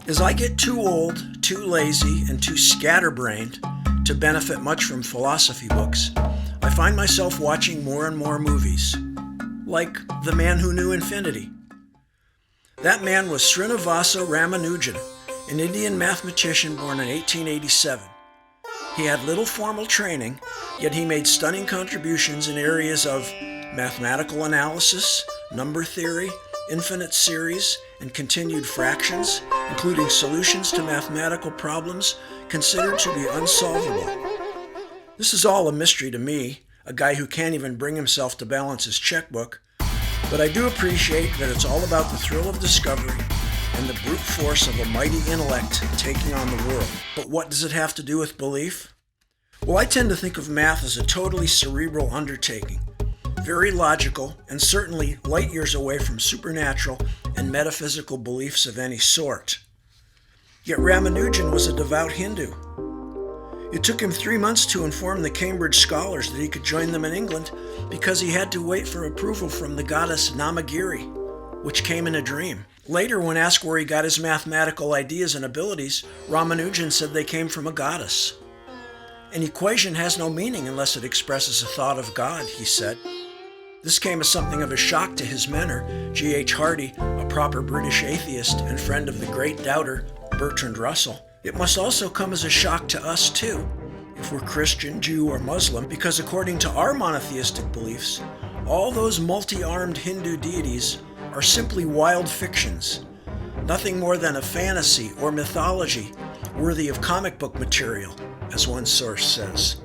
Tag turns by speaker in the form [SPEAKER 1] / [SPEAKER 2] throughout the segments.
[SPEAKER 1] As I get too old, too lazy, and too scatterbrained to benefit much from philosophy books, I find myself watching more and more movies, like The Man Who Knew Infinity. That man was Srinivasa Ramanujan, an Indian mathematician born in 1887. He had little formal training, yet he made stunning contributions in areas of mathematical analysis, number theory, infinite series, and continued fractions, including solutions to mathematical problems considered to be unsolvable. This is all a mystery to me, a guy who can't even bring himself to balance his checkbook, but I do appreciate that it's all about the thrill of discovery and the brute force of a mighty intellect taking on the world. But what does it have to do with belief? Well, I tend to think of math as a totally cerebral undertaking, very logical, and certainly light years away from supernatural and metaphysical beliefs of any sort. Yet Ramanujan was a devout Hindu. It took him 3 months to inform the Cambridge scholars that he could join them in England because he had to wait for approval from the goddess Namagiri, which came in a dream. Later, when asked where he got his mathematical ideas and abilities, Ramanujan said they came from a goddess. An equation has no meaning unless it expresses a thought of God, he said. This came as something of a shock to his mentor, G.H. Hardy, a proper British atheist and friend of the great doubter, Bertrand Russell. It must also come as a shock to us, too, if we're Christian, Jew, or Muslim, because according to our monotheistic beliefs, all those multi-armed Hindu deities are simply wild fictions, nothing more than a fantasy or mythology worthy of comic book material, as one source says.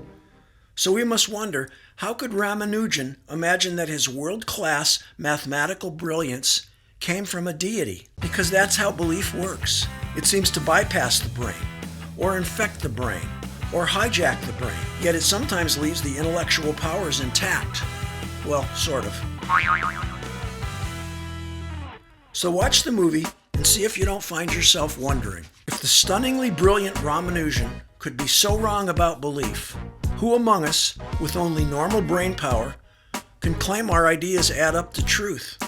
[SPEAKER 1] So we must wonder, how could Ramanujan imagine that his world-class mathematical brilliance came from a deity? Because that's how belief works. It seems to bypass the brain, or infect the brain, or hijack the brain, yet it sometimes leaves the intellectual powers intact. Well, sort of. So watch the movie and see if you don't find yourself wondering, if the stunningly brilliant Ramanujan could be so wrong about belief, who among us, with only normal brain power, can claim our ideas add up to truth?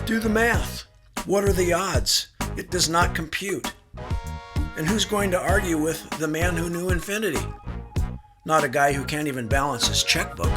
[SPEAKER 1] Do the math. What are the odds? It does not compute. And who's going to argue with the man who knew infinity? Not a guy who can't even balance his checkbook.